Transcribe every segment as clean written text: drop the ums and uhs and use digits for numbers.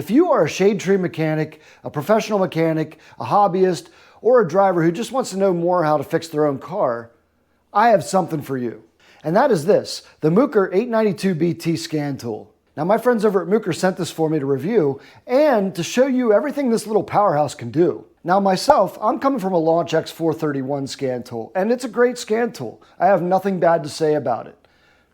If you are a shade tree mechanic, a professional mechanic, a hobbyist, or a driver who just wants to know more how to fix their own car, I have something for you. And that is this, the Mucar 892BT scan tool. Now my friends over at Mucar sent this for me to review and to show you everything this little powerhouse can do. Now myself, I'm coming from a Launch X431 scan tool, and it's a great scan tool. I have nothing bad to say about it.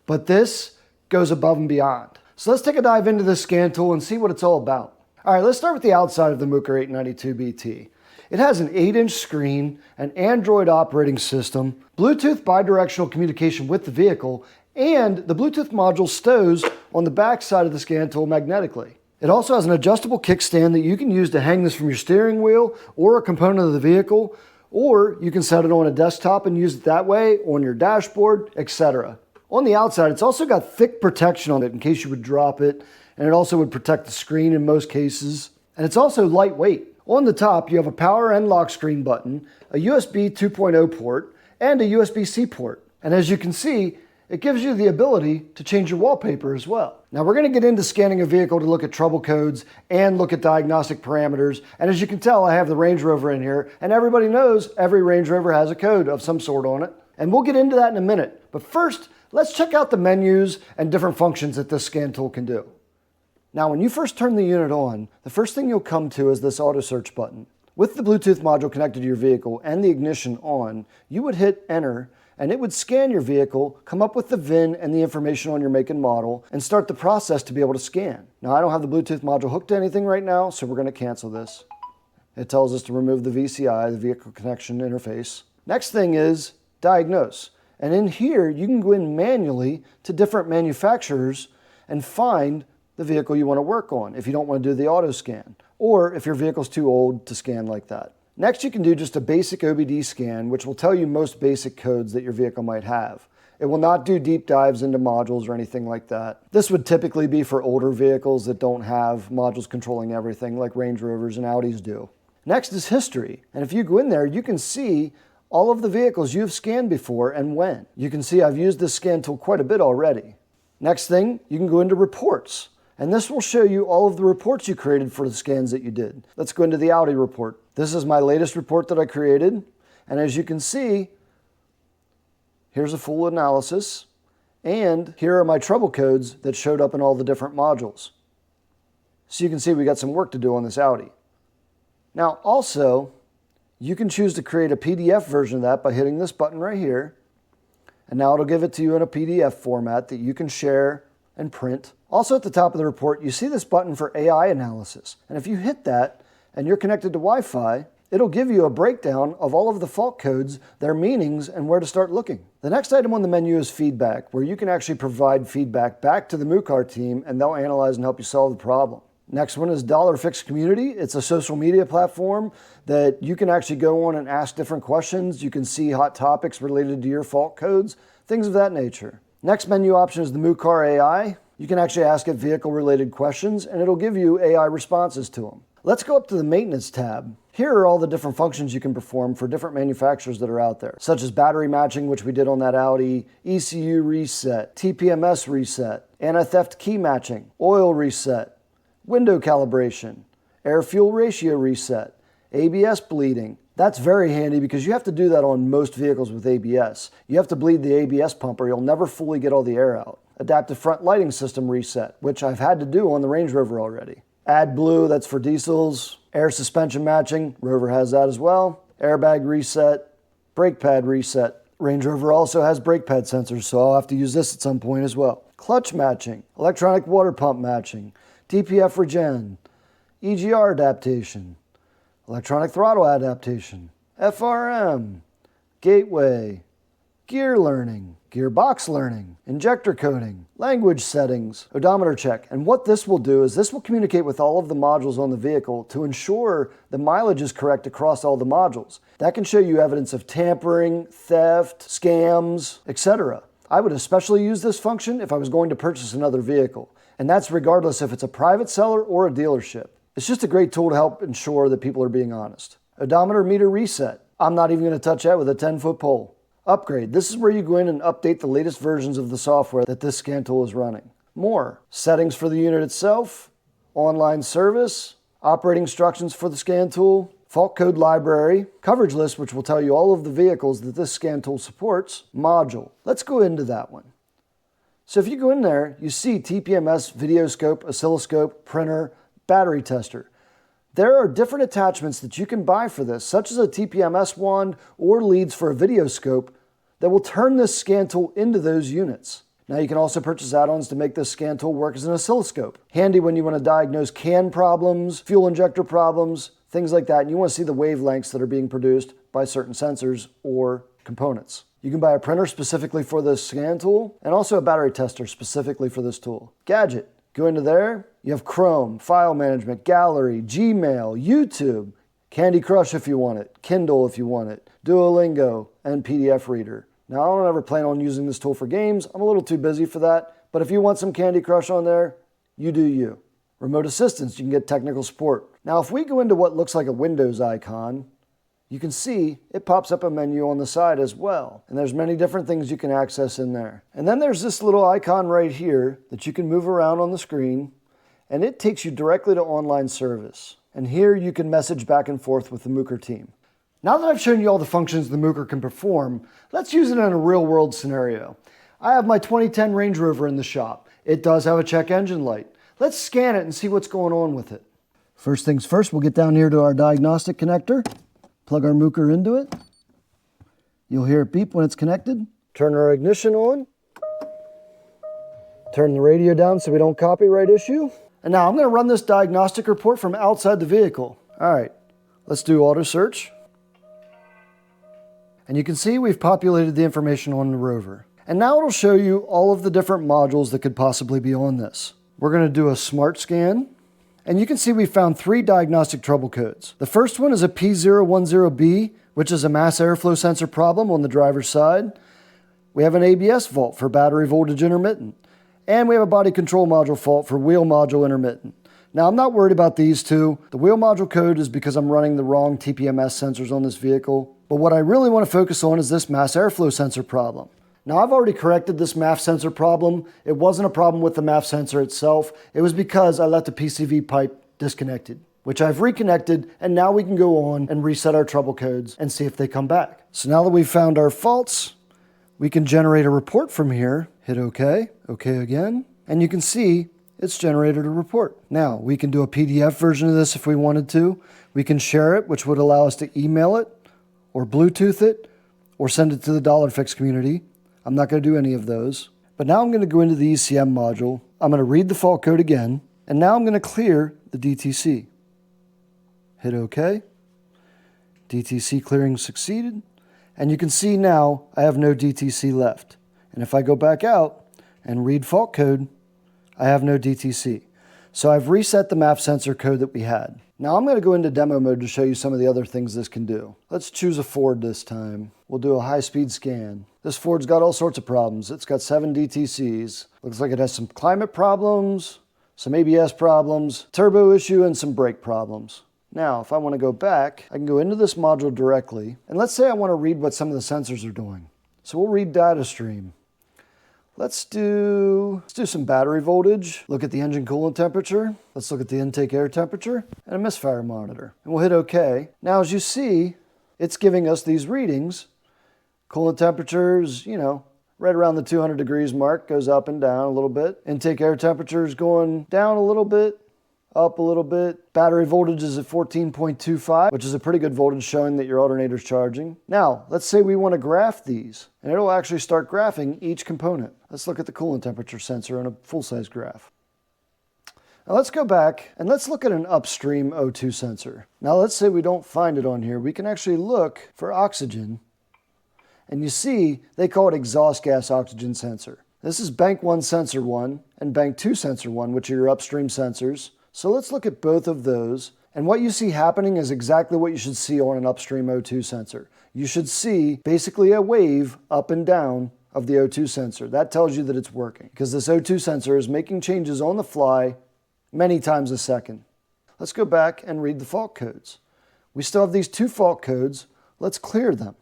But this goes above and beyond. So let's take a dive into this scan tool and see what it's all about. All right, let's start with the outside of the Mucar 892BT. It has an 8-inch screen, an Android operating system, Bluetooth bidirectional communication with the vehicle, and the Bluetooth module stows on the back side of the scan tool magnetically. It also has an adjustable kickstand that you can use to hang this from your steering wheel or a component of the vehicle, or you can set it on a desktop and use it that way, on your dashboard, etc. On the outside, it's also got thick protection on it in case you would drop it, and it also would protect the screen in most cases. And it's also lightweight. On the top, you have a power and lock screen button, a USB 2.0 port, and a USB-C port. And as you can see, it gives you the ability to change your wallpaper as well. Now we're going to get into scanning a vehicle to look at trouble codes and look at diagnostic parameters. And as you can tell, I have the Range Rover in here, and everybody knows every Range Rover has a code of some sort on it. And we'll get into that in a minute. But first, let's check out the menus and different functions that this scan tool can do. Now, when you first turn the unit on, the first thing you'll come to is this auto search button. With the Bluetooth module connected to your vehicle and the ignition on, you would hit enter and it would scan your vehicle, come up with the VIN and the information on your make and model, and start the process to be able to scan. Now, I don't have the Bluetooth module hooked to anything right now, so we're going to cancel this. It tells us to remove the VCI, the vehicle connection interface. Next thing is diagnose. And in here, you can go in manually to different manufacturers and find the vehicle you want to work on if you don't want to do the auto scan, or if your vehicle's too old to scan like that. Next, you can do just a basic OBD scan, which will tell you most basic codes that your vehicle might have. It will not do deep dives into modules or anything like that. This would typically be for older vehicles that don't have modules controlling everything like Range Rovers and Audis do. Next is history, and if you go in there, you can see all of the vehicles you've scanned before and when. You can see I've used this scan tool quite a bit already. Next thing, you can go into reports. And this will show you all of the reports you created for the scans that you did. Let's go into the Audi report. This is my latest report that I created. And as you can see, here's a full analysis. And here are my trouble codes that showed up in all the different modules. So you can see we got some work to do on this Audi. Now also, you can choose to create a PDF version of that by hitting this button right here. And now it'll give it to you in a PDF format that you can share and print. Also at the top of the report, you see this button for AI analysis. And if you hit that and you're connected to Wi-Fi, it'll give you a breakdown of all of the fault codes, their meanings, and where to start looking. The next item on the menu is feedback, where you can actually provide feedback back to the Mucar team and they'll analyze and help you solve the problem. Next one is $Fix Community. It's a social media platform that you can actually go on and ask different questions. You can see hot topics related to your fault codes, things of that nature. Next menu option is the Mucar AI. You can actually ask it vehicle-related questions, and it'll give you AI responses to them. Let's go up to the Maintenance tab. Here are all the different functions you can perform for different manufacturers that are out there, such as battery matching, which we did on that Audi, ECU reset, TPMS reset, anti-theft key matching, oil reset, window calibration, air-fuel ratio reset, ABS bleeding. That's very handy because you have to do that on most vehicles with ABS. You have to bleed the ABS pump or you'll never fully get all the air out. Adaptive front lighting system reset, which I've had to do on the Range Rover already. AdBlue, that's for diesels. Air suspension matching, Rover has that as well. Airbag reset, brake pad reset. Range Rover also has brake pad sensors, so I'll have to use this at some point as well. Clutch matching, electronic water pump matching, DPF regen, EGR adaptation, electronic throttle adaptation, FRM, gateway, gear learning, gearbox learning, injector coding, language settings, odometer check. And what this will do is this will communicate with all of the modules on the vehicle to ensure the mileage is correct across all the modules. That can show you evidence of tampering, theft, scams, etc. I would especially use this function if I was going to purchase another vehicle. And that's regardless if it's a private seller or a dealership. It's just a great tool to help ensure that people are being honest. Odometer meter reset. I'm not even going to touch that with a 10-foot pole. Upgrade. This is where you go in and update the latest versions of the software that this scan tool is running. More. Settings for the unit itself. online service, operating instructions for the scan tool, fault code library, coverage list, which will tell you all of the vehicles that this scan tool supports, module. Let's go into that one. So if you go in there, you see TPMS, videoscope, oscilloscope, printer, battery tester. There are different attachments that you can buy for this, such as a TPMS wand or leads for a videoscope that will turn this scan tool into those units. Now you can also purchase add-ons to make this scan tool work as an oscilloscope. Handy when you want to diagnose can problems, fuel injector problems, things like that, and you want to see the wavelengths that are being produced by certain sensors or components. You can buy a printer specifically for this scan tool and also a battery tester specifically for this tool. Gadget. Go into there, you have Chrome, file management, gallery, Gmail, YouTube, Candy Crush if you want it, Kindle if you want it, Duolingo, and PDF reader. Now, I don't ever plan on using this tool for games. I'm a little too busy for that, but if you want some Candy Crush on there, you do you. Remote assistance, you can get technical support. Now, if we go into what looks like a Windows icon, you can see it pops up a menu on the side as well. And there's many different things you can access in there. And then there's this little icon right here that you can move around on the screen, and it takes you directly to online service. And here you can message back and forth with the Mucar team. Now that I've shown you all the functions the Mucar can perform, let's use it in a real world scenario. I have my 2010 Range Rover in the shop. It does have a check engine light. Let's scan it and see what's going on with it. First things first, we'll get down here to our diagnostic connector. Plug our Mucar into it. You'll hear it beep when it's connected. Turn our ignition on. Turn the radio down so we don't copyright issue. And now I'm going to run this diagnostic report from outside the vehicle. All right, let's do auto search. And you can see we've populated the information on the Rover. And now it'll show you all of the different modules that could possibly be on this. We're going to do a smart scan. And you can see we found 3 diagnostic trouble codes. The first one is a P010B, which is a mass airflow sensor problem on the driver's side. We have an ABS fault for battery voltage intermittent. And we have a body control module fault for wheel module intermittent. Now, I'm not worried about these two. The wheel module code is because I'm running the wrong TPMS sensors on this vehicle. But what I really want to focus on is this mass airflow sensor problem. Now, I've already corrected this MAF sensor problem. It wasn't a problem with the MAF sensor itself. It was because I left the PCV pipe disconnected, which I've reconnected, and now we can go on and reset our trouble codes and see if they come back. So now that we've found our faults, we can generate a report from here. Hit OK, OK again, and you can see it's generated a report. Now, we can do a PDF version of this if we wanted to. We can share it, which would allow us to email it, or Bluetooth it, or send it to the Dollar Fix community. I'm not going to do any of those. But now I'm going to go into the ECM module. I'm going to read the fault code again. And now I'm going to clear the DTC. Hit OK. DTC clearing succeeded. And you can see now I have no DTC left. And if I go back out and read fault code, I have no DTC. So I've reset the MAF sensor code that we had. Now I'm going to go into demo mode to show you some of the other things this can do. Let's choose a Ford this time. We'll do a high-speed scan. This Ford's got all sorts of problems. It's got 7 DTCs. Looks like it has some climate problems, some ABS problems, turbo issue, and some brake problems. Now, if I want to go back, I can go into this module directly, and let's say I want to read what some of the sensors are doing. So we'll read data stream. Let's do some battery voltage, look at the engine coolant temperature, let's look at the intake air temperature, and a misfire monitor. And we'll hit OK. Now, as you see, it's giving us these readings. Coolant temperatures, right around the 200 degrees mark, goes up and down a little bit. Intake air temperature is going down a little bit, up a little bit. Battery voltage is at 14.25, which is a pretty good voltage showing that your alternator's charging. Now, let's say we want to graph these, and it'll actually start graphing each component. Let's look at the coolant temperature sensor in a full-size graph. Now let's go back and let's look at an upstream O2 sensor. Now let's say we don't find it on here. We can actually look for oxygen, and you see they call it exhaust gas oxygen sensor. This is bank 1 sensor 1 and bank 2 sensor 1, which are your upstream sensors. So let's look at both of those. And what you see happening is exactly what you should see on an upstream O2 sensor. You should see basically a wave up and down of the O2 sensor. That tells you that it's working because this O2 sensor is making changes on the fly many times a second. Let's go back and read the fault codes. We still have these 2 fault codes. Let's clear them.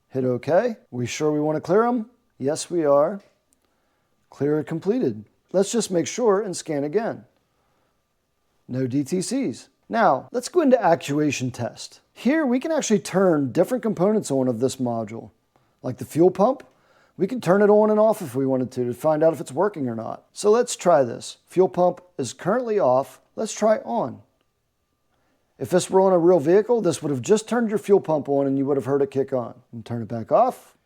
Hit OK. We sure we want to clear them? Yes, we are. Clear it completed. Let's just make sure and scan again. No DTCs. Now, let's go into actuation test. Here, we can actually turn different components on of this module. Like the fuel pump, we can turn it on and off if we wanted to find out if it's working or not. So let's try this. Fuel pump is currently off. Let's try on. If this were on a real vehicle, this would have just turned your fuel pump on and you would have heard it kick on. And turn it back off.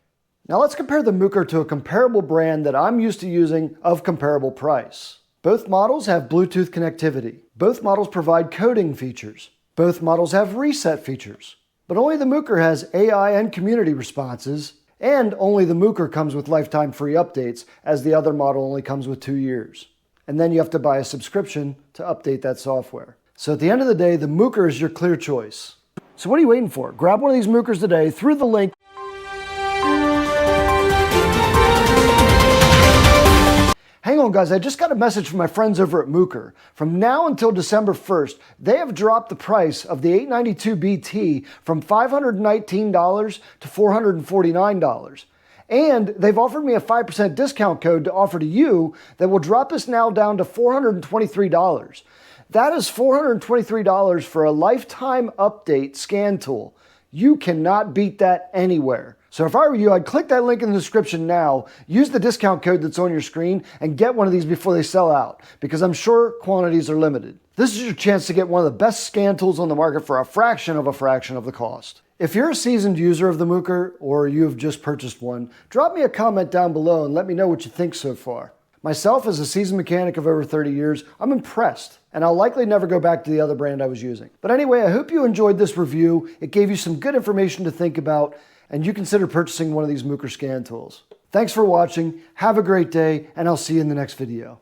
Now let's compare the Mucar to a comparable brand that I'm used to using of comparable price. Both models have Bluetooth connectivity. Both models provide coding features. Both models have reset features. But only the Mucar has AI and community responses, and only the Mucar comes with lifetime free updates, as the other model only comes with 2 years. And then you have to buy a subscription to update that software. So at the end of the day, the Mucar is your clear choice. So what are you waiting for? Grab one of these Mucars today through the link. Hang on guys, I just got a message from my friends over at Mucar. From now until December 1st, they have dropped the price of the 892 BT from $519 to $449. And they've offered me a 5% discount code to offer to you that will drop us now down to $423. That is $423 for a lifetime update scan tool. You cannot beat that anywhere. So if I were you, I'd click that link in the description now, use the discount code that's on your screen, and get one of these before they sell out, because I'm sure quantities are limited. This is your chance to get one of the best scan tools on the market for a fraction of the cost. If you're a seasoned user of the Mucar, or you've just purchased one, drop me a comment down below and let me know what you think so far. Myself, as a seasoned mechanic of over 30 years, I'm impressed, and I'll likely never go back to the other brand I was using. But anyway, I hope you enjoyed this review. It gave you some good information to think about, and you consider purchasing one of these Mucar scan tools. Thanks for watching, have a great day, and I'll see you in the next video.